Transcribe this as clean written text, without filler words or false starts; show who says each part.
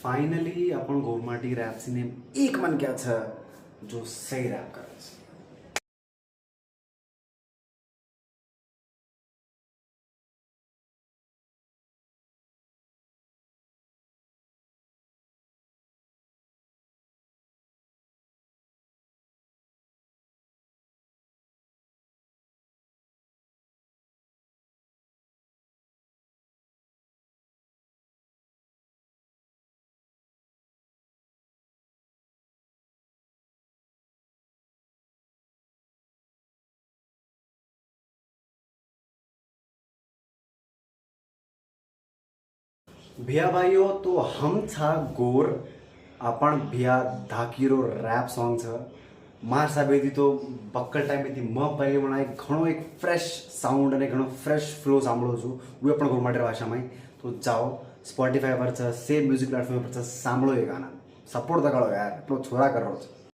Speaker 1: Finally अपन Gormati rap सिने एक मन क्या था जो सही रैप करे છે. भैया भाइयों तो हम था गोर आपण भैया धाकीरो रैप सॉन्ग छ मार साहेबेથી તો બક્કર ટાઈમેથી પહેલી મને ઘણો એક ફ્રેશ સાઉન્ડ અને ઘણો ફ્રેશ ફ્લો સાંભળું છું હું પણ ગોરમાટી ભાષામાં તો જાઓ સ્પોટીફાઈ પર છે સેમ મ્યુઝિક પ્લેટફોર્મ પર છે સાંભળો એ ગાના સપોર્ટ તો કરો યાર એટલો છોરા કરો છે.